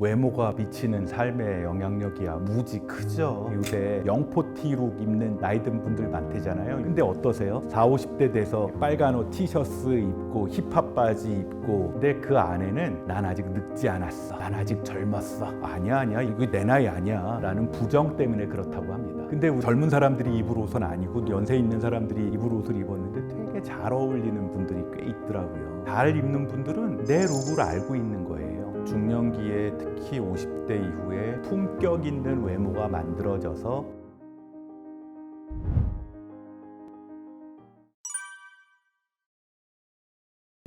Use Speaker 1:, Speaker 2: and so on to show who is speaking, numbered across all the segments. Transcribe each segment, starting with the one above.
Speaker 1: 외모가 미치는 삶의 영향력이야 무지 크죠. 요새 영포티룩 입는 나이 든 분들 많대잖아요. 근데 어떠세요? 40, 50대 돼서 빨간 옷 티셔츠 입고 힙합 바지 입고, 근데 그 안에는 난 아직 늙지 않았어, 난 아직 젊었어, 아니야 이거 내 나이 아니야 라는 부정 때문에 그렇다고 합니다. 근데 우리 젊은 사람들이 입을 옷은 아니고 연세 있는 사람들이 입을 옷을 입었는데 되게 잘 어울리는 분들이 꽤 있더라고요. 잘 입는 분들은 내 룩을 알고 있는 거예요. 중년기에 특히 50대 이후에 품격 있는 외모가 만들어져서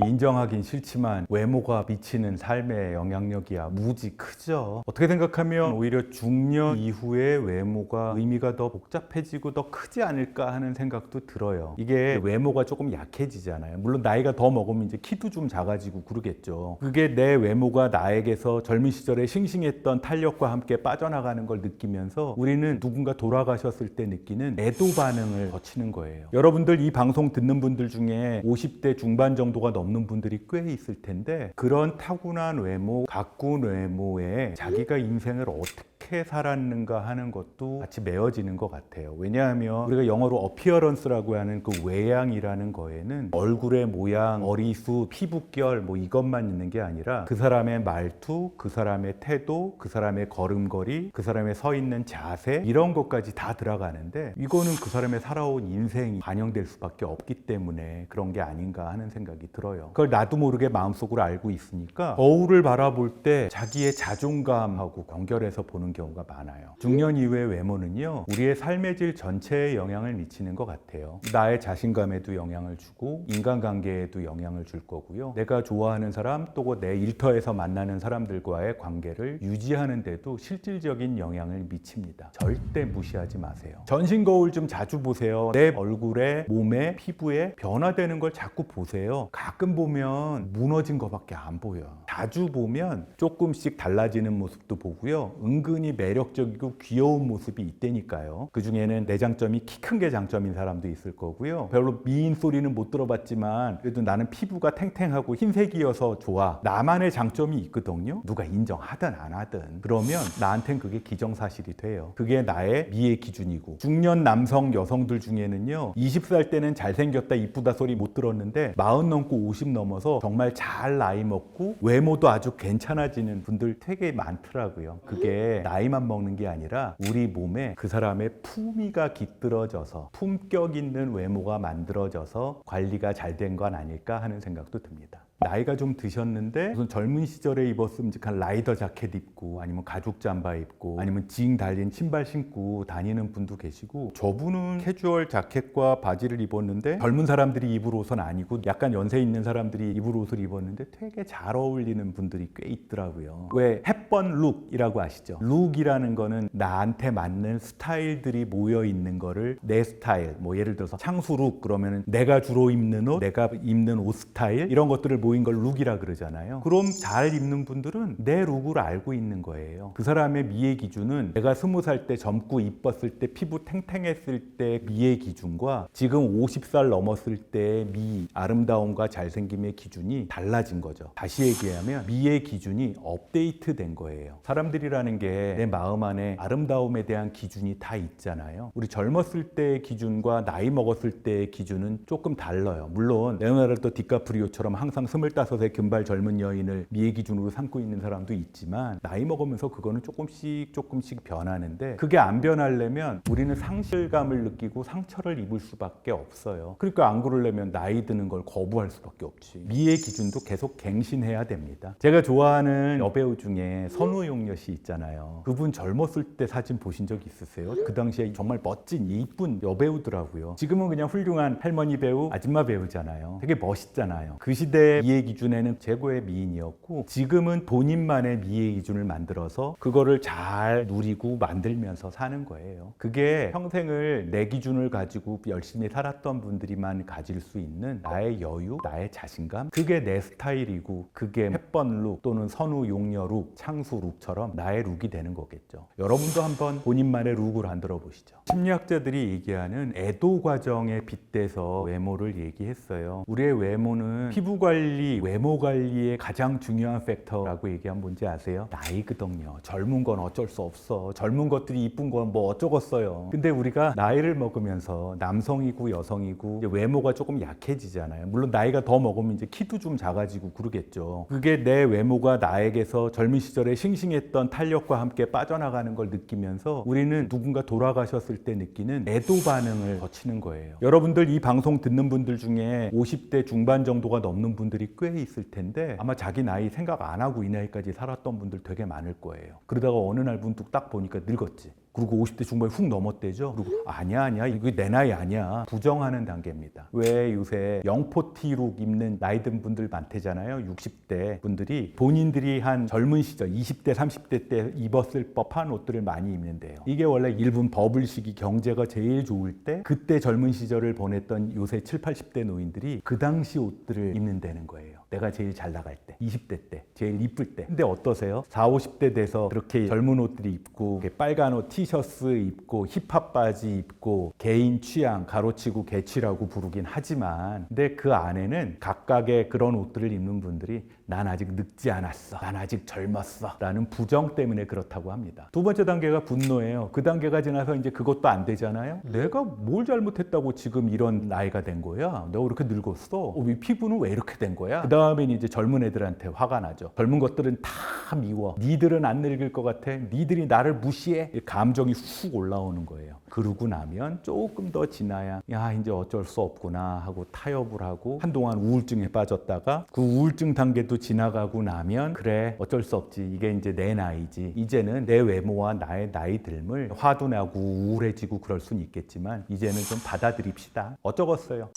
Speaker 1: 인정하긴 싫지만 외모가 미치는 삶의 영향력이야 무지 크죠. 어떻게 생각하면 오히려 중년 이후에 외모가 의미가 더 복잡해지고 더 크지 않을까 하는 생각도 들어요. 이게 외모가 조금 약해지잖아요. 물론 나이가 더 먹으면 이제 키도 좀 작아지고 그러겠죠. 그게 내 외모가 나에게서 젊은 시절에 싱싱했던 탄력과 함께 빠져나가는 걸 느끼면서 우리는 누군가 돌아가셨을 때 느끼는 애도 반응을 거치는 거예요. 여러분들 이 방송 듣는 분들 중에 50대 중반 정도가 넘는 분들이 꽤 있을 텐데, 그런 타고난 외모, 가꾼 외모에 자기가 인생을 어떻게 살았는가 하는 것도 같이 메어지는 것 같아요. 왜냐하면 우리가 영어로 어피어런스라고 하는 그 외양이라는 거에는 얼굴의 모양, 머리숱, 피부결 뭐 이것만 있는 게 아니라 그 사람의 말투, 그 사람의 태도, 그 사람의 걸음걸이, 그 사람의 서 있는 자세, 이런 것까지 다 들어가는데, 이거는 그 사람의 살아온 인생이 반영될 수밖에 없기 때문에 그런 게 아닌가 하는 생각이 들어요. 그걸 나도 모르게 마음속으로 알고 있으니까 거울을 바라볼 때 자기의 자존감하고 연결해서 보는 경우가 많아요. 중년 이후의 외모는요, 우리의 삶의 질 전체에 영향을 미치는 것 같아요. 나의 자신감에도 영향을 주고 인간관계에도 영향을 줄 거고요. 내가 좋아하는 사람 또 내 일터에서 만나는 사람들과의 관계를 유지하는 데도 실질적인 영향을 미칩니다. 절대 무시하지 마세요. 전신 거울 좀 자주 보세요. 내 얼굴에, 몸에, 피부에 변화되는 걸 자꾸 보세요. 가끔 보면 무너진 것밖에 안 보여. 자주 보면 조금씩 달라지는 모습도 보고요. 은근히 매력적이고 귀여운 모습이 있다니까요. 그 중에는 내 장점이 키 큰 게 장점인 사람도 있을 거고요. 별로 미인 소리는 못 들어봤지만 그래도 나는 피부가 탱탱하고 흰색이어서 좋아, 나만의 장점이 있거든요. 누가 인정하든 안 하든 그러면 나한텐 그게 기정사실이 돼요. 그게 나의 미의 기준이고, 중년 남성 여성들 중에는요, 20살 때는 잘생겼다 이쁘다 소리 못 들었는데 40 넘고 50 넘어서 정말 잘 나이 먹고 외모도 아주 괜찮아지는 분들 되게 많더라고요. 그게 나이만 먹는 게 아니라 우리 몸에 그 사람의 품위가 깃들어져서 품격 있는 외모가 만들어져서 관리가 잘 된 건 아닐까 하는 생각도 듭니다. 나이가 좀 드셨는데 무슨 젊은 시절에 입었음직한 라이더 자켓 입고 아니면 가죽 잠바 입고 아니면 징 달린 신발 신고 다니는 분도 계시고, 저분은 캐주얼 자켓과 바지를 입었는데 젊은 사람들이 입을 옷은 아니고 약간 연세 있는 사람들이 입을 옷을 입었는데 되게 잘 어울리는 분들이 꽤 있더라고요. 왜 햇번 룩이라고 아시죠? 룩이라는 거는 나한테 맞는 스타일들이 모여 있는 거를 내 스타일, 뭐 예를 들어서 창수 룩 그러면은 내가 주로 입는 옷, 내가 입는 옷 스타일, 이런 것들을 모인 걸 룩이라 그러잖아요. 그럼 잘 입는 분들은 내 룩을 알고 있는 거예요. 그 사람의 미의 기준은 내가 20살 때 젊고 이뻤을 때 피부 탱탱했을 때 미의 기준과 지금 50살 넘었을 때의 미, 아름다움과 잘생김의 기준이 달라진 거죠. 다시 얘기하면 미의 기준이 업데이트된 거예요. 사람들이라는 게 내 마음 안에 아름다움에 대한 기준이 다 있잖아요. 우리 젊었을 때의 기준과 나이 먹었을 때의 기준은 조금 달라요. 물론 레오나르도 디카프리오처럼 항상 25의 금발 젊은 여인을 미의 기준으로 삼고 있는 사람도 있지만, 나이 먹으면서 그거는 조금씩 변하는데, 그게 안 변하려면 우리는 상실감을 느끼고 상처를 입을 수밖에 없어요. 그러니까 안 그러려면 나이 드는 걸 거부할 수밖에 없지. 미의 기준도 계속 갱신해야 됩니다. 제가 좋아하는 여배우 중에 선우용녀 씨 있잖아요. 그분 젊었을 때 사진 보신 적 있으세요? 그 당시에 정말 멋진 이쁜 여배우더라고요. 지금은 그냥 훌륭한 할머니 배우, 아줌마 배우잖아요. 되게 멋있잖아요. 그 시대의 미의 기준에는 최고의 미인이었고, 지금은 본인만의 미의 기준을 만들어서 그거를 잘 누리고 만들면서 사는 거예요. 그게 평생을 내 기준을 가지고 열심히 살았던 분들이만 가질 수 있는 나의 여유, 나의 자신감, 그게 내 스타일이고, 그게 햇번 룩 또는 선우 용녀 룩, 창수 룩처럼 나의 룩이 되는 거겠죠. 여러분도 한번 본인만의 룩을 만들어 보시죠. 심리학자들이 얘기하는 애도 과정에 빗대서 외모를 얘기했어요. 우리의 외모는 피부 관리 관리, 외모 관리의 가장 중요한 팩터라고 얘기하면 뭔지 아세요? 나이거든요. 젊은 건 어쩔 수 없어. 젊은 것들이 이쁜 건 뭐 어쩌겠어요. 근데 우리가 나이를 먹으면서 남성이고 여성이고 이제 외모가 조금 약해지잖아요. 물론 나이가 더 먹으면 이제 키도 좀 작아지고 그러겠죠. 그게 내 외모가 나에게서 젊은 시절에 싱싱했던 탄력과 함께 빠져나가는 걸 느끼면서 우리는 누군가 돌아가셨을 때 느끼는 애도 반응을 거치는 거예요. 여러분들 이 방송 듣는 분들 중에 50대 중반 정도가 넘는 분들이 꽤 있을 텐데 아마 자기 나이 생각 안 하고 이 나이까지 살았던 분들 되게 많을 거예요. 그러다가 어느 날 문득 딱 보니까 늙었지. 그리고 50대 중반에 훅 넘었대죠. 그리고 아니야 이거 내 나이 아니야. 부정하는 단계입니다. 왜 요새 영포티룩 입는 나이 든 분들 많대잖아요. 60대 분들이 본인들이 한 젊은 시절 20대 30대 때 입었을 법한 옷들을 많이 입는데요. 이게 원래 일본 버블 시기 경제가 제일 좋을 때 그때 젊은 시절을 보냈던 요새 7, 80대 노인들이 그 당시 옷들을 입는다는 거예요. 내가 제일 잘 나갈 때, 20대 때, 제일 이쁠 때. 근데 어떠세요? 4, 50대 돼서 그렇게 젊은 옷들이 입고 빨간 옷 티셔츠 입고 힙합 바지 입고 개인 취향 가로치고 개취라고 부르긴 하지만 근데 그 안에는 각각의 그런 옷들을 입는 분들이 난 아직 늙지 않았어. 난 아직 젊었어. 라는 부정 때문에 그렇다고 합니다. 두 번째 단계가 분노예요. 그 단계가 지나서 이제 그것도 안 되잖아요. 내가 뭘 잘못했다고 지금 이런 나이가 된 거야? 내가 그렇게 늙었어? 이 피부는 왜 이렇게 된 거야? 그 다음엔 이제 젊은 애들한테 화가 나죠. 젊은 것들은 다 미워. 니들은 안 늙을 것 같아. 니들이 나를 무시해. 감정이 훅 올라오는 거예요. 그러고 나면 조금 더 지나야 야 이제 어쩔 수 없구나 하고 타협을 하고 한동안 우울증에 빠졌다가 그 우울증 단계도 지나가고 나면 그래 어쩔 수 없지. 이게 이제 내 나이지. 이제는 내 외모와 나의 나이 듦을 화도 나고 우울해지고 그럴 수는 있겠지만 이제는 좀 받아들입시다. 어쩌겠어요.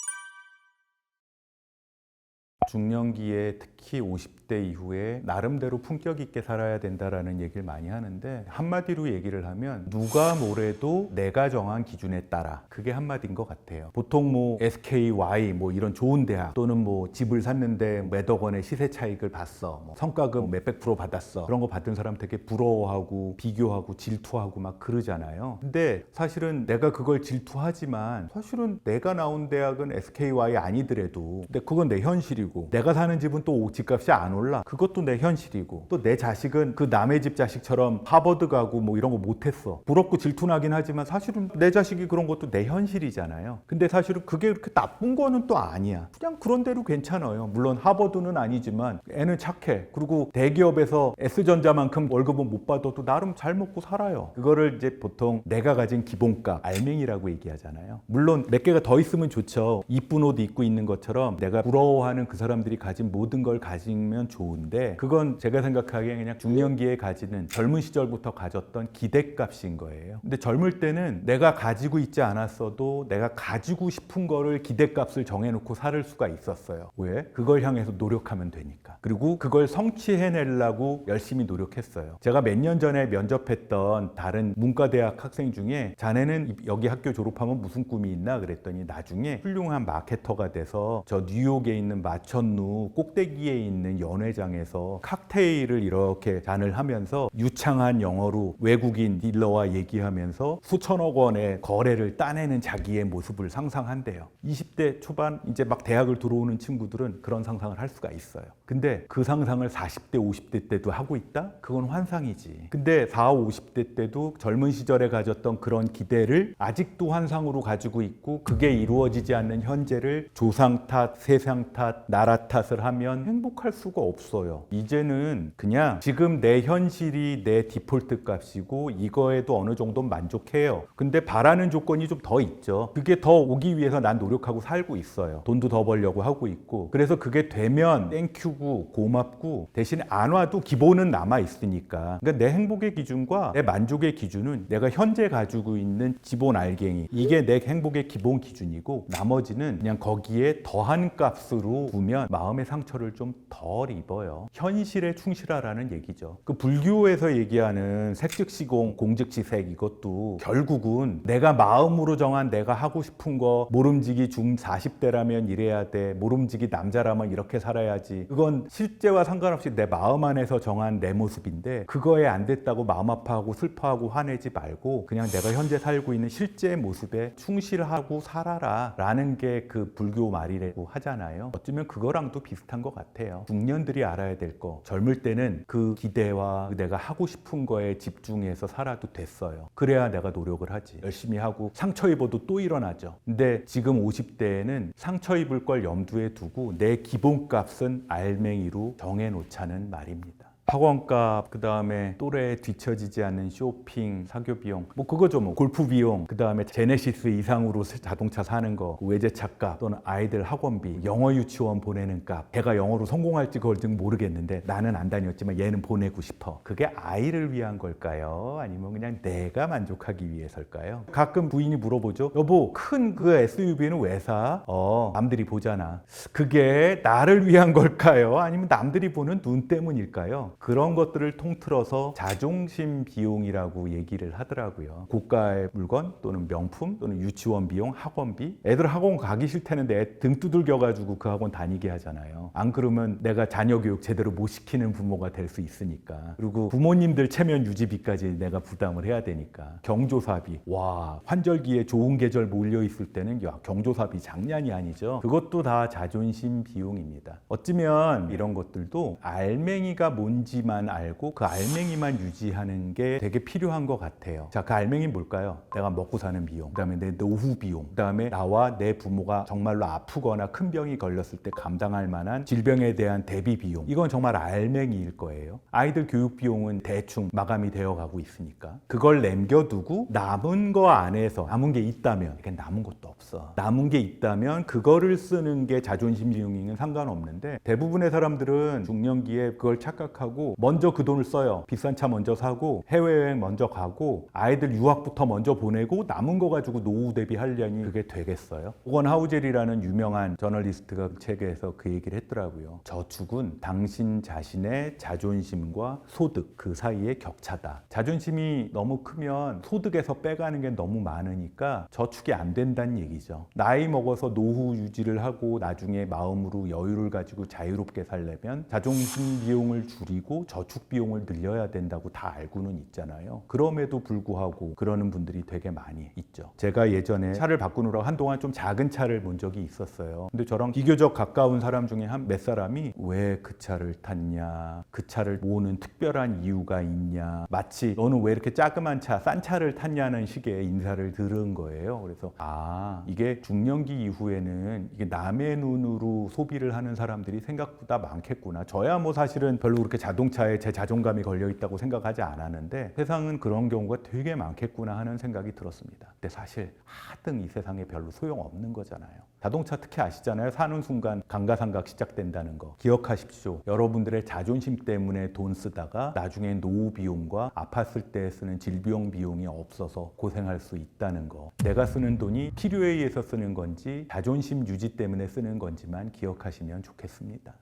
Speaker 1: 중년기에 특히 50대 이후에 나름대로 품격 있게 살아야 된다라는 얘기를 많이 하는데 한마디로 얘기를 하면 누가 뭐래도 내가 정한 기준에 따라 그게 한마디인 것 같아요. 보통 뭐 SKY 뭐 이런 좋은 대학 또는 뭐 집을 샀는데 몇억 원의 시세 차익을 봤어. 뭐 성과금 몇백 프로 받았어. 그런 거 받은 사람 되게 부러워하고 비교하고 질투하고 막 그러잖아요. 근데 사실은 내가 그걸 질투하지만 사실은 내가 나온 대학은 SKY 아니더라도 근데 그건 내 현실이고 내가 사는 집은 또 집값이 안 올라. 그것도 내 현실이고 또 내 자식은 그 남의 집 자식처럼 하버드 가고 뭐 이런 거 못했어. 부럽고 질투나긴 하지만 사실은 내 자식이 그런 것도 내 현실이잖아요. 근데 사실은 그게 그렇게 나쁜 거는 또 아니야. 그냥 그런 대로 괜찮아요. 물론 하버드는 아니지만 애는 착해. 그리고 대기업에서 S전자만큼 월급은 못 받아도 나름 잘 먹고 살아요. 그거를 이제 보통 내가 가진 기본값, 알맹이라고 얘기하잖아요. 물론 몇 개가 더 있으면 좋죠. 이쁜 옷 입고 있는 것처럼 내가 부러워하는 그 사람들이 가진 모든 걸 가지면 좋은데 그건 제가 생각하기에 그냥 중년기에 가지는 젊은 시절부터 가졌던 기대값인 거예요. 근데 젊을 때는 내가 가지고 있지 않았어도 내가 가지고 싶은 거를 기대값을 정해놓고 살 수가 있었어요. 왜? 그걸 향해서 노력하면 되니까. 그리고 그걸 성취해내려고 열심히 노력했어요. 제가 몇 년 전에 면접했던 다른 문과대학 학생 중에 자네는 여기 학교 졸업하면 무슨 꿈이 있나 그랬더니 나중에 훌륭한 마케터가 돼서 저 뉴욕에 있는 마천루 꼭대기에 있는 연회장에서 칵테일을 이렇게 잔을 하면서 유창한 영어로 외국인 딜러와 얘기하면서 수천억 원의 거래를 따내는 자기의 모습을 상상한대요. 20대 초반 이제 막 대학을 들어오는 친구들은 그런 상상을 할 수가 있어요. 근데 그 상상을 40대, 50대 때도 하고 있다? 그건 환상이지. 근데 40, 50대 때도 젊은 시절에 가졌던 그런 기대를 아직도 환상으로 가지고 있고 그게 이루어지지 않는 현재를 조상 탓, 세상 탓, 나라 탓을 하면 행복할 수가 없어요. 이제는 그냥 지금 내 현실이 내 디폴트 값이고 이거에도 어느 정도 만족해요. 근데 바라는 조건이 좀 더 있죠. 그게 더 오기 위해서 난 노력하고 살고 있어요. 돈도 더 벌려고 하고 있고 그래서 그게 되면 땡큐고 고맙고 대신에 안 와도 기본은 남아 있으니까 그러니까 내 행복의 기준과 내 만족의 기준은 내가 현재 가지고 있는 기본 알갱이 이게 내 행복의 기본 기준이고 나머지는 그냥 거기에 더한 값으로 보면 마음의 상처를 좀 덜 입어요. 현실에 충실하라는 얘기죠. 그 불교에서 얘기하는 색즉시공 공즉시색 이것도 결국은 내가 마음으로 정한 내가 하고 싶은 거 모름지기 중 40대라면 이래야 돼. 모름지기 남자라면 이렇게 살아야지. 그건 실제와 상관없이 내 마음 안에서 정한 내 모습인데 그거에 안 됐다고 마음 아파하고 슬퍼하고 화내지 말고 그냥 내가 현재 살고 있는 실제 모습에 충실하고 살아라 라는 게 그 불교 말이라고 하잖아요. 어쩌면 그 그거랑도 비슷한 것 같아요. 중년들이 알아야 될 거, 젊을 때는 그 기대와 내가 하고 싶은 거에 집중해서 살아도 됐어요. 그래야 내가 노력을 하지. 열심히 하고 상처 입어도 또 일어나죠. 근데 지금 50대에는 상처 입을 걸 염두에 두고 내 기본값은 알맹이로 정해놓자는 말입니다. 학원값, 그 다음에 또래에 뒤처지지 않는 쇼핑, 사교 비용, 뭐 그거죠. 뭐 골프 비용, 그 다음에 제네시스 이상으로 자동차 사는 거, 외제차 값, 또는 아이들 학원비, 영어 유치원 보내는 값. 걔가 영어로 성공할지 그걸지는 모르겠는데 나는 안 다녔지만 얘는 보내고 싶어. 그게 아이를 위한 걸까요? 아니면 그냥 내가 만족하기 위해서일까요? 가끔 부인이 물어보죠. 여보, 큰 그 SUV는 왜 사? 남들이 보잖아. 그게 나를 위한 걸까요? 아니면 남들이 보는 눈 때문일까요? 그런 것들을 통틀어서 자존심 비용이라고 얘기를 하더라고요. 고가의 물건 또는 명품 또는 유치원 비용, 학원비. 애들 학원 가기 싫다는데 애 등 두들겨가지고 그 학원 다니게 하잖아요. 안 그러면 내가 자녀 교육 제대로 못 시키는 부모가 될 수 있으니까. 그리고 부모님들 체면 유지비까지 내가 부담을 해야 되니까. 경조사비. 와, 환절기에 좋은 계절 몰려 있을 때는 야, 경조사비 장난이 아니죠. 그것도 다 자존심 비용입니다. 어쩌면 이런 것들도 알맹이가 뭔지만 알고 그 알맹이만 유지하는 게 되게 필요한 것 같아요. 자, 그 알맹이는 뭘까요? 내가 먹고 사는 비용, 그 다음에 내 노후 비용, 그 다음에 나와 내 부모가 정말로 아프거나 큰 병이 걸렸을 때 감당할 만한 질병에 대한 대비 비용. 이건 정말 알맹이일 거예요. 아이들 교육 비용은 대충 마감이 되어 가고 있으니까 그걸 남겨두고 남은 거 안에서 남은 게 있다면, 이게 남은 것도 없어. 남은 게 있다면 그거를 쓰는 게 자존심 비용이면 상관없는데 대부분의 사람들은 중년기에 그걸 착각하고 먼저 그 돈을 써요. 비싼 차 먼저 사고 해외여행 먼저 가고 아이들 유학부터 먼저 보내고 남은 거 가지고 노후 대비하려니 그게 되겠어요? 오건 하우젤이라는 유명한 저널리스트가 책에서 그 얘기를 했더라고요. 저축은 당신 자신의 자존심과 소득 그 사이의 격차다. 자존심이 너무 크면 소득에서 빼가는 게 너무 많으니까 저축이 안 된다는 얘기죠. 나이 먹어서 노후 유지를 하고 나중에 마음으로 여유를 가지고 자유롭게 살려면 자존심 비용을 줄이고 저축 비용을 늘려야 된다고 다 알고는 있잖아요. 그럼에도 불구하고 그러는 분들이 되게 많이 있죠. 제가 예전에 차를 바꾸느라고 한동안 좀 작은 차를 본 적이 있었어요. 근데 저랑 비교적 가까운 사람 중에 한 몇 사람이 왜 그 차를 탔냐, 그 차를 모으는 특별한 이유가 있냐, 마치 너는 왜 이렇게 자그만 차, 싼 차를 탔냐는 식의 인사를 들은 거예요. 그래서 이게 중년기 이후에는 이게 남의 눈으로 소비를 하는 사람들이 생각보다 많겠구나. 저야 뭐 사실은 별로 그렇게 자동차에 제 자존감이 걸려 있다고 생각하지 않았는데 세상은 그런 경우가 되게 많겠구나 하는 생각이 들었습니다. 근데 사실 하등 이 세상에 별로 소용없는 거잖아요. 자동차 특히 아시잖아요. 사는 순간 감가상각 시작된다는 거. 기억하십시오. 여러분들의 자존심 때문에 돈 쓰다가 나중에 노후 비용과 아팠을 때 쓰는 질병 비용이 없어서 고생할 수 있다는 거. 내가 쓰는 돈이 필요에 의해서 쓰는 건지 자존심 유지 때문에 쓰는 건지만 기억하시면 좋겠습니다.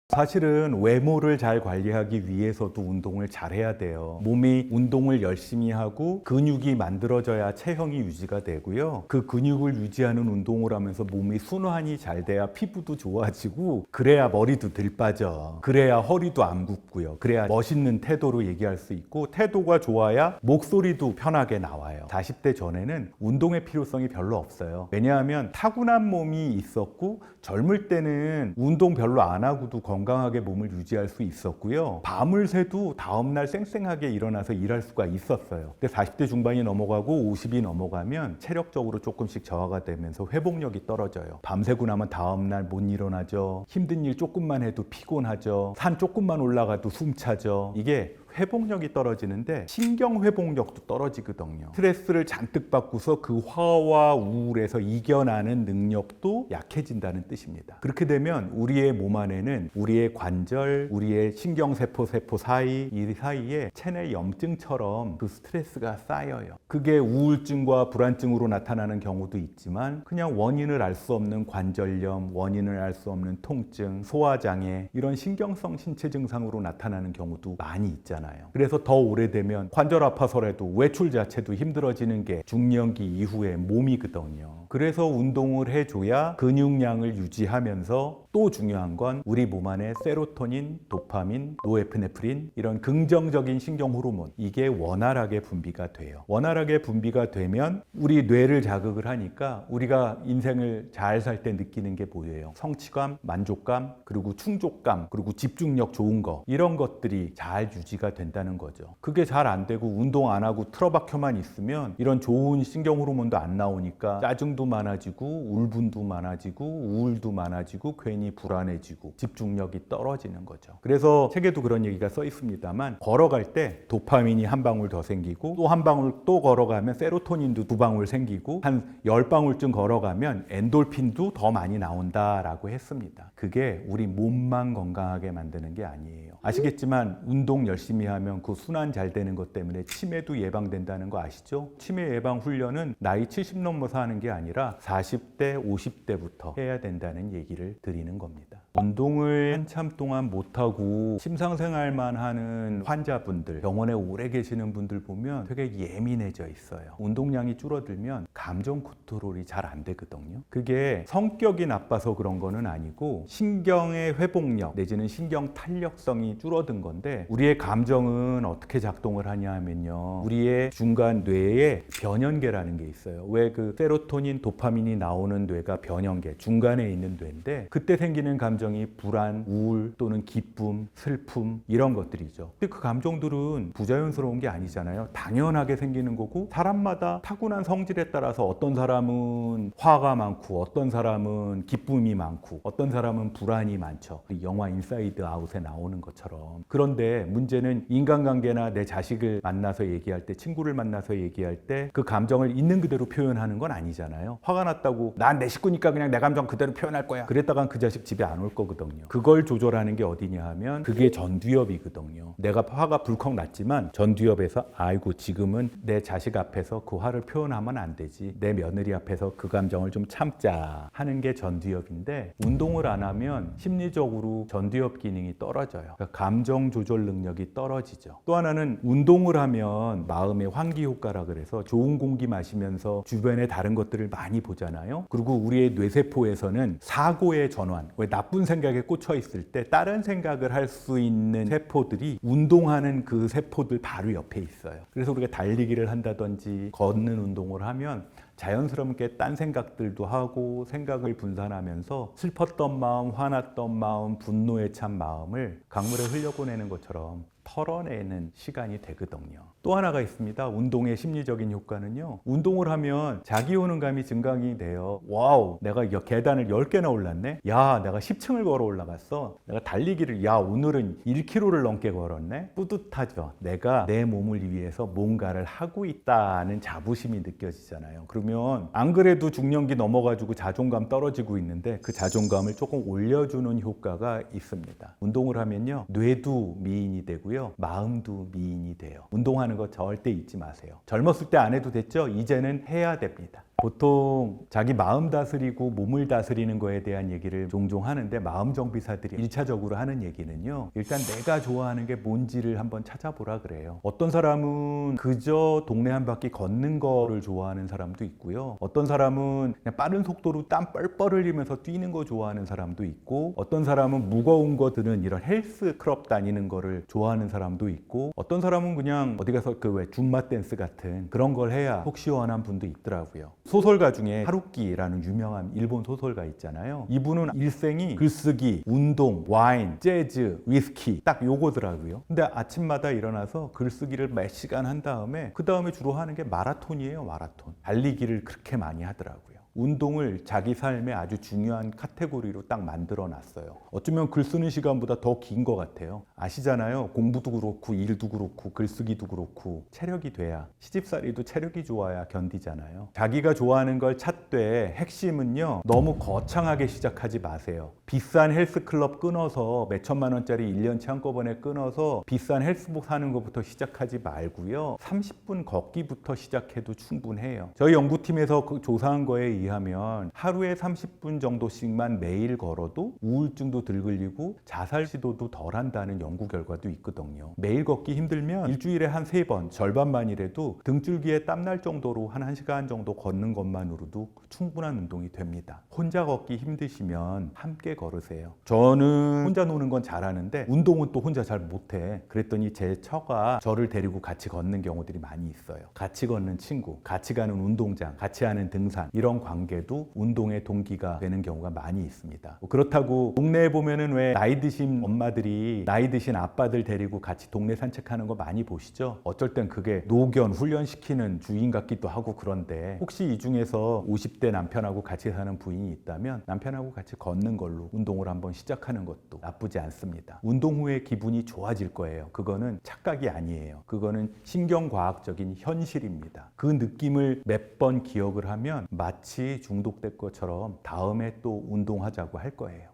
Speaker 1: 사실은 외모를 잘 관리하기 위해서도 운동을 잘 해야 돼요. 몸이 운동을 열심히 하고 근육이 만들어져야 체형이 유지가 되고요. 그 근육을 유지하는 운동을 하면서 몸이 순환이 잘 돼야 피부도 좋아지고 그래야 머리도 덜 빠져. 그래야 허리도 안 굽고요. 그래야 멋있는 태도로 얘기할 수 있고 태도가 좋아야 목소리도 편하게 나와요. 40대 전에는 운동의 필요성이 별로 없어요. 왜냐하면 타고난 몸이 있었고 젊을 때는 운동 별로 안 하고도 건강하게 몸을 유지할 수 있었고요. 밤을 새도 다음날 쌩쌩하게 일어나서 일할 수가 있었어요. 근데 40대 중반이 넘어가고 50이 넘어가면 체력적으로 조금씩 저하가 되면서 회복력이 떨어져요. 밤새고 나면 다음날 못 일어나죠. 힘든 일 조금만 해도 피곤하죠. 산 조금만 올라가도 숨차죠. 이게 회복력이 떨어지는데 신경 회복력도 떨어지거든요. 스트레스를 잔뜩 받고서 그 화와 우울에서 이겨나는 능력도 약해진다는 뜻입니다. 그렇게 되면 우리의 몸 안에는 우리의 관절, 우리의 신경세포 사이, 이 사이에 체내 염증처럼 그 스트레스가 쌓여요. 그게 우울증과 불안증으로 나타나는 경우도 있지만 그냥 원인을 알 수 없는 관절염, 원인을 알 수 없는 통증, 소화장애 이런 신경성 신체 증상으로 나타나는 경우도 많이 있잖아요. 그래서 더 오래되면 관절 아파서라도 외출 자체도 힘들어지는 게 중년기 이후의 몸이거든요. 그래서 운동을 해줘야 근육량을 유지하면서 또 중요한 건 우리 몸 안에 세로토닌, 도파민, 노에프네프린 이런 긍정적인 신경 호르몬 이게 원활하게 분비가 돼요. 원활하게 분비가 되면 우리 뇌를 자극을 하니까 우리가 인생을 잘 살 때 느끼는 게 뭐예요? 성취감, 만족감, 그리고 충족감, 그리고 집중력 좋은 거 이런 것들이 잘 유지가 된다는 거죠. 그게 잘 안 되고 운동 안 하고 틀어박혀만 있으면 이런 좋은 신경 호르몬도 안 나오니까 짜증도 많아지고 울분도 많아지고 우울도 많아지고 괜히 불안해지고 집중력이 떨어지는 거죠. 그래서 책에도 그런 얘기가 써 있습니다만 걸어갈 때 도파민이 한 방울 더 생기고 또 한 방울 또 걸어가면 세로토닌도 두 방울 생기고 한 10방울쯤 걸어가면 엔돌핀도 더 많이 나온다라고 했습니다. 그게 우리 몸만 건강하게 만드는 게 아니에요. 아시겠지만 운동 열심히 하면 그 순환 잘 되는 것 때문에 치매도 예방된다는 거 아시죠? 치매 예방 훈련은 나이 70 넘어서 하는 게 아니라 40대, 50대부터 해야 된다는 얘기를 드리는 겁니다. 운동을 한참 동안 못하고 심상생활만 하는 환자분들, 병원에 오래 계시는 분들 보면 되게 예민해져 있어요. 운동량이 줄어들면 감정 컨트롤이 잘 안 되거든요. 그게 성격이 나빠서 그런 거는 아니고 신경의 회복력 내지는 신경 탄력성이 줄어든 건데 우리의 감정은 어떻게 작동을 하냐 하면요. 우리의 중간 뇌에 변연계라는 게 있어요. 왜 그 세로토닌, 도파민이 나오는 뇌가 변연계, 중간에 있는 뇌인데 그때 생기는 감정이 불안, 우울 또는 기쁨, 슬픔 이런 것들이죠. 근데 그 감정들은 부자연스러운 게 아니잖아요. 당연하게 생기는 거고 사람마다 타고난 성질에 따라서 어떤 사람은 화가 많고 어떤 사람은 기쁨이 많고 어떤 사람은 불안이 많죠. 영화 인사이드 아웃에 나오는 것처럼. 그런데 문제는 인간관계나 내 자식을 만나서 얘기할 때 친구를 만나서 얘기할 때 그 감정을 있는 그대로 표현하는 건 아니잖아요. 화가 났다고 난 내 식구니까 그냥 내 감정 그대로 표현할 거야. 그랬다간 그 자식 집에 안 올 거거든요. 그걸 조절하는 게 어디냐 하면 그게 전두엽이거든요. 내가 화가 불컥 났지만 전두엽에서 아이고 지금은 내 자식 앞에서 그 화를 표현하면 안 되지. 내 며느리 앞에서 그 감정을 좀 참자 하는 게 전두엽인데 운동을 안 하면 심리적으로 전두엽 기능이 떨어져요. 그러니까 감정 조절 능력이 떨어지죠. 또 하나는 운동을 하면 마음의 환기 효과라 그래서 좋은 공기 마시면서 주변의 다른 것들을 많이 보잖아요. 그리고 우리의 뇌세포에서는 사고의 전환, 왜 나쁜 생각에 꽂혀 있을 때 다른 생각을 할 수 있는 세포들이 운동하는 그 세포들 바로 옆에 있어요. 그래서 우리가 달리기를 한다든지 걷는 운동을 하면 자연스럽게 딴 생각들도 하고 생각을 분산하면서 슬펐던 마음, 화났던 마음, 분노에 찬 마음을 강물에 흘려보내는 것처럼 털어내는 시간이 되거든요. 또 하나가 있습니다. 운동의 심리적인 효과는요. 운동을 하면 자기 효능감이 증강이 돼요. 와우, 내가 계단을 10개나 올랐네? 야, 내가 10층을 걸어 올라갔어. 내가 달리기를, 야, 오늘은 1km를 넘게 걸었네? 뿌듯하죠. 내가 내 몸을 위해서 뭔가를 하고 있다는 자부심이 느껴지잖아요. 그러면 안 그래도 중년기 넘어가지고 자존감 떨어지고 있는데 그 자존감을 조금 올려주는 효과가 있습니다. 운동을 하면요. 뇌도 미인이 되고요. 마음도 미인이 돼요. 운동하는 거 절대 잊지 마세요. 젊었을 때 안 해도 됐죠? 이제는 해야 됩니다. 보통 자기 마음 다스리고 몸을 다스리는 거에 대한 얘기를 종종 하는데 마음정비사들이 1차적으로 하는 얘기는요. 일단 내가 좋아하는 게 뭔지를 한번 찾아보라 그래요. 어떤 사람은 그저 동네 한 바퀴 걷는 거를 좋아하는 사람도 있고요. 어떤 사람은 그냥 빠른 속도로 땀 뻘뻘 흘리면서 뛰는 거 좋아하는 사람도 있고 어떤 사람은 무거운 거 드는 이런 헬스 클럽 다니는 거를 좋아하는 사람도 있고 어떤 사람은 그냥 어디 가서 그 왜 줌바 댄스 같은 그런 걸 해야 속 시원한 분도 있더라고요. 소설가 중에 하루키라는 유명한 일본 소설가 있잖아요. 이분은 일생이 글쓰기, 운동, 와인, 재즈, 위스키 딱 요거더라고요. 근데 아침마다 일어나서 글쓰기를 몇 시간 한 다음에 그 다음에 주로 하는 게 마라톤이에요. 마라톤. 달리기를 그렇게 많이 하더라고요. 운동을 자기 삶의 아주 중요한 카테고리로 딱 만들어 놨어요. 어쩌면 글 쓰는 시간보다 더 긴 것 같아요. 아시잖아요. 공부도 그렇고 일도 그렇고 글쓰기도 그렇고 체력이 돼야 시집살이도 체력이 좋아야 견디잖아요. 자기가 좋아하는 걸 찾되 핵심은요. 너무 거창하게 시작하지 마세요. 비싼 헬스클럽 끊어서 몇 천만 원짜리 1년치 한꺼번에 끊어서 비싼 헬스복 사는 것부터 시작하지 말고요. 30분 걷기부터 시작해도 충분해요. 저희 연구팀에서 조사한 거에 의하면 하루에 30분 정도씩만 매일 걸어도 우울증도 덜 걸리고 자살 시도도 덜 한다는 연구 결과도 있거든요. 매일 걷기 힘들면 일주일에 한 3번, 절반만이라도 등줄기에 땀날 정도로 한 1시간 정도 걷는 것만으로도 충분한 운동이 됩니다. 혼자 걷기 힘드시면 함께 걸으세요. 저는 혼자 노는 건 잘하는데 운동은 또 혼자 잘 못해. 그랬더니 제 처가 저를 데리고 같이 걷는 경우들이 많이 있어요. 같이 걷는 친구, 같이 가는 운동장, 같이 하는 등산, 이런 관계도 운동의 동기가 되는 경우가 많이 있습니다. 그렇다고 동네에 보면은 왜 나이 드신 엄마들이 나이 드신 아빠들 데리고 같이 동네 산책하는 거 많이 보시죠? 어쩔 땐 그게 노견 훈련시키는 주인 같기도 하고. 그런데 혹시 이 중에서 50대 남편하고 같이 사는 부인이 있다면 남편하고 같이 걷는 걸로 운동을 한번 시작하는 것도 나쁘지 않습니다. 운동 후에 기분이 좋아질 거예요. 그거는 착각이 아니에요. 그거는 신경과학적인 현실입니다. 그 느낌을 몇 번 기억을 하면 마치 중독될 것처럼 다음에 또 운동하자고 할 거예요.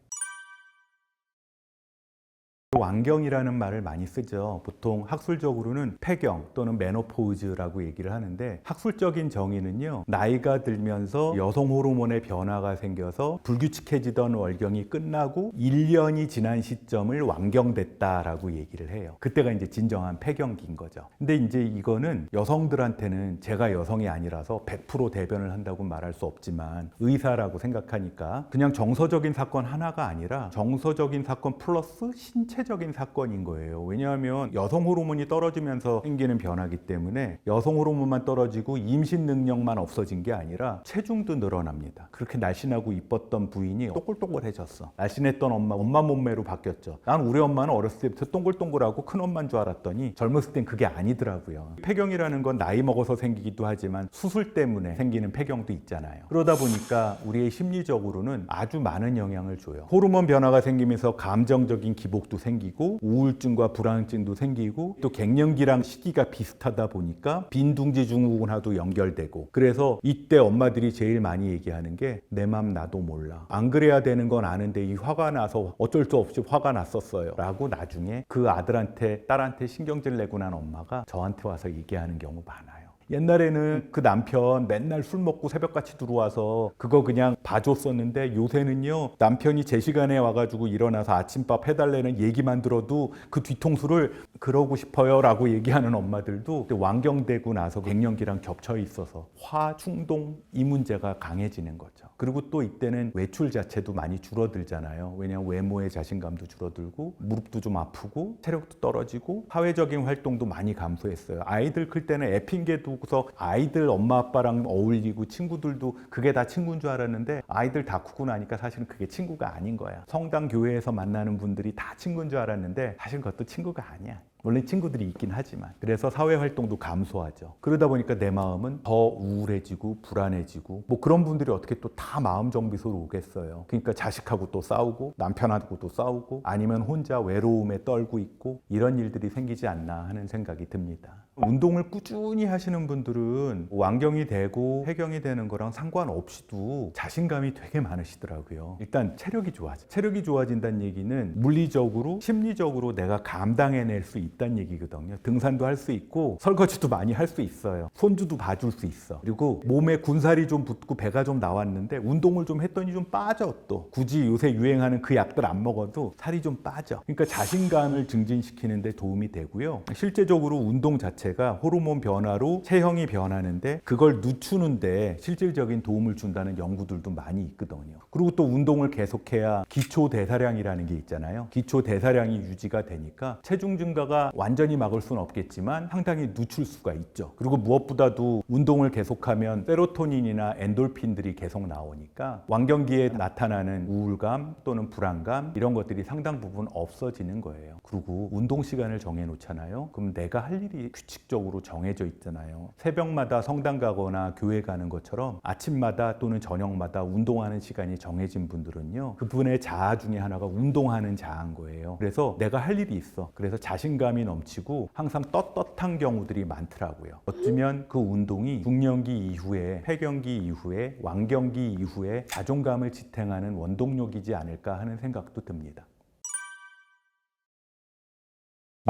Speaker 1: 완경이라는 말을 많이 쓰죠. 보통 학술적으로는 폐경 또는 메노포즈라고 얘기를 하는데, 학술적인 정의는요, 나이가 들면서 여성 호르몬의 변화가 생겨서 불규칙해지던 월경이 끝나고 1년이 지난 시점을 완경됐다라고 얘기를 해요. 그때가 이제 진정한 폐경기인 거죠. 근데 이제 이거는 여성들한테는, 제가 여성이 아니라서 100% 대변을 한다고 말할 수 없지만 의사라고 생각하니까 그냥 정서적인 사건 하나가 아니라 정서적인 사건 플러스 신체적인 사건인 거예요. 왜냐하면 여성 호르몬이 떨어지면서 생기는 변화이기 때문에 여성 호르몬만 떨어지고 임신 능력만 없어진 게 아니라 체중도 늘어납니다. 그렇게 날씬하고 이뻤던 부인이 동글동글해졌어. 날씬했던 엄마 몸매로 바뀌었죠. 난 우리 엄마는 어렸을 때부터 동글동글하고 큰 엄마인 줄 알았더니 젊었을 땐 그게 아니더라고요. 폐경이라는 건 나이 먹어서 생기기도 하지만 수술 때문에 생기는 폐경도 있잖아요. 그러다 보니까 우리의 심리적으로는 아주 많은 영향을 줘요. 호르몬 변화가 생기면서 감정적인 기복도 생기고 우울증과 불안증도 생기고, 또 갱년기랑 시기가 비슷하다 보니까 빈둥지 증후군하고도 연결되고, 그래서 이때 엄마들이 제일 많이 얘기하는 게 내 맘 나도 몰라. 안 그래야 되는 건 아는데 이 화가 나서 어쩔 수 없이 화가 났었어요 라고 나중에 그 아들한테 딸한테 신경질 내고 난 엄마가 저한테 와서 얘기하는 경우 많아요. 옛날에는 그 남편 맨날 술 먹고 새벽같이 들어와서 그거 그냥 봐줬었는데, 요새는요, 남편이 제 시간에 와가지고 일어나서 아침밥 해달라는 얘기만 들어도 그 뒤통수를 그러고 싶어요 라고 얘기하는 엄마들도 완경되고 나서 갱년기랑 겹쳐 있어서 화, 충동, 이 문제가 강해지는 거죠. 그리고 또 이때는 외출 자체도 많이 줄어들잖아요. 왜냐하면 외모의 자신감도 줄어들고 무릎도 좀 아프고 체력도 떨어지고 사회적인 활동도 많이 감소했어요. 아이들 클 때는 애핑계 두고서 아이들 엄마 아빠랑 어울리고 친구들도 그게 다 친구인 줄 알았는데, 아이들 다 크고 나니까 사실은 그게 친구가 아닌 거야. 성당 교회에서 만나는 분들이 다 친구인 줄 알았는데 사실 그것도 친구가 아니야. 물론 친구들이 있긴 하지만. 그래서 사회활동도 감소하죠. 그러다 보니까 내 마음은 더 우울해지고 불안해지고, 뭐 그런 분들이 어떻게 또 다 마음 정비소로 오겠어요. 그러니까 자식하고 또 싸우고 남편하고 또 싸우고, 아니면 혼자 외로움에 떨고 있고, 이런 일들이 생기지 않나 하는 생각이 듭니다. 운동을 꾸준히 하시는 분들은 완경이 되고 폐경이 되는 거랑 상관없이도 자신감이 되게 많으시더라고요. 일단 체력이 좋아져. 체력이 좋아진다는 얘기는 물리적으로, 심리적으로 내가 감당해낼 수 있다는 얘기거든요. 등산도 할 수 있고 설거지도 많이 할 수 있어요. 손주도 봐줄 수 있어. 그리고 몸에 군살이 좀 붙고 배가 좀 나왔는데 운동을 좀 했더니 좀 빠져. 또 굳이 요새 유행하는 그 약들 안 먹어도 살이 좀 빠져. 그러니까 자신감을 증진시키는 데 도움이 되고요. 실제적으로 운동 자체가 호르몬 변화로 체형이 변하는데 그걸 늦추는데 실질적인 도움을 준다는 연구들도 많이 있거든요. 그리고 또 운동을 계속해야 기초 대사량이라는 게 있잖아요. 기초 대사량이 유지가 되니까 체중 증가가 완전히 막을 수는 없겠지만 상당히 늦출 수가 있죠. 그리고 무엇보다도 운동을 계속하면 세로토닌이나 엔돌핀들이 계속 나오니까 완경기에 나타나는 우울감 또는 불안감, 이런 것들이 상당 부분 없어지는 거예요. 그리고 운동 시간을 정해 놓잖아요. 그럼 내가 할 일이 규칙적으로 정해져 있잖아요. 새벽마다 성당 가거나 교회 가는 것처럼 아침마다 또는 저녁마다 운동하는 시간이 정해진 분들은요, 그분의 자아 중에 하나가 운동하는 자아인 거예요. 그래서 내가 할 일이 있어. 그래서 자신감이 넘치고 항상 떳떳한 경우들이 많더라고요. 어쩌면 그 운동이 중년기 이후에, 폐경기 이후에, 완경기 이후에 자존감을 지탱하는 원동력이지 않을까 하는 생각도 듭니다.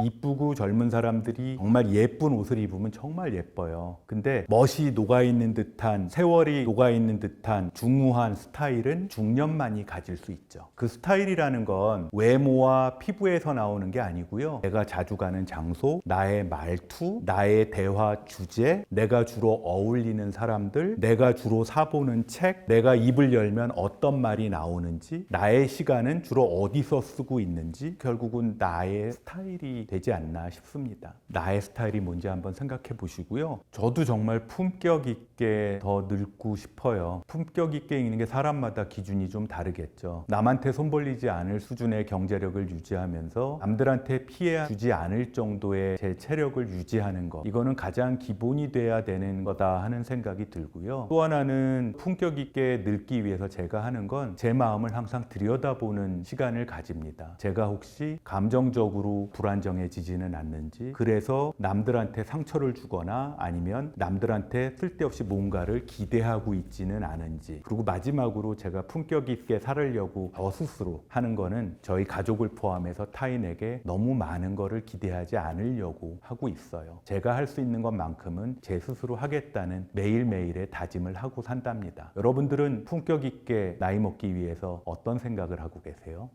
Speaker 1: 이쁘고 젊은 사람들이 정말 예쁜 옷을 입으면 정말 예뻐요. 근데 멋이 녹아있는 듯한, 세월이 녹아있는 듯한 중후한 스타일은 중년만이 가질 수 있죠. 그 스타일이라는 건 외모와 피부에서 나오는 게 아니고요. 내가 자주 가는 장소, 나의 말투, 나의 대화 주제, 내가 주로 어울리는 사람들, 내가 주로 사보는 책, 내가 입을 열면 어떤 말이 나오는지, 나의 시간은 주로 어디서 쓰고 있는지, 결국은 나의 스타일이 되지 않나 싶습니다. 나의 스타일이 뭔지 한번 생각해 보시고요. 저도 정말 품격 있게 더 늙고 싶어요. 품격 있게 읽는 게 사람마다 기준이 좀 다르겠죠. 남한테 손 벌리지 않을 수준의 경제력을 유지하면서 남들한테 피해 주지 않을 정도의 제 체력을 유지하는 것, 이거는 가장 기본이 돼야 되는 거다 하는 생각이 들고요. 또 하나는 품격 있게 늙기 위해서 제가 하는 건 제 마음을 항상 들여다보는 시간을 가집니다. 제가 혹시 감정적으로 불안정해지지는 않는지, 그래서 남들한테 상처를 주거나 아니면 남들한테 쓸데없이 뭔가를 기대하고 있지는 않은지, 그리고 마지막으로 제가 품격 있게 살으려고 저 스스로 하는 거는 저희 가족을 포함해서 타인에게 너무 많은 거를 기대하지 않으려고 하고 있어요. 제가 할 수 있는 것만큼은 제 스스로 하겠다는 매일매일의 다짐을 하고 산답니다. 여러분들은 품격 있게 나이 먹기 위해서 어떤 생각을 하고 계세요?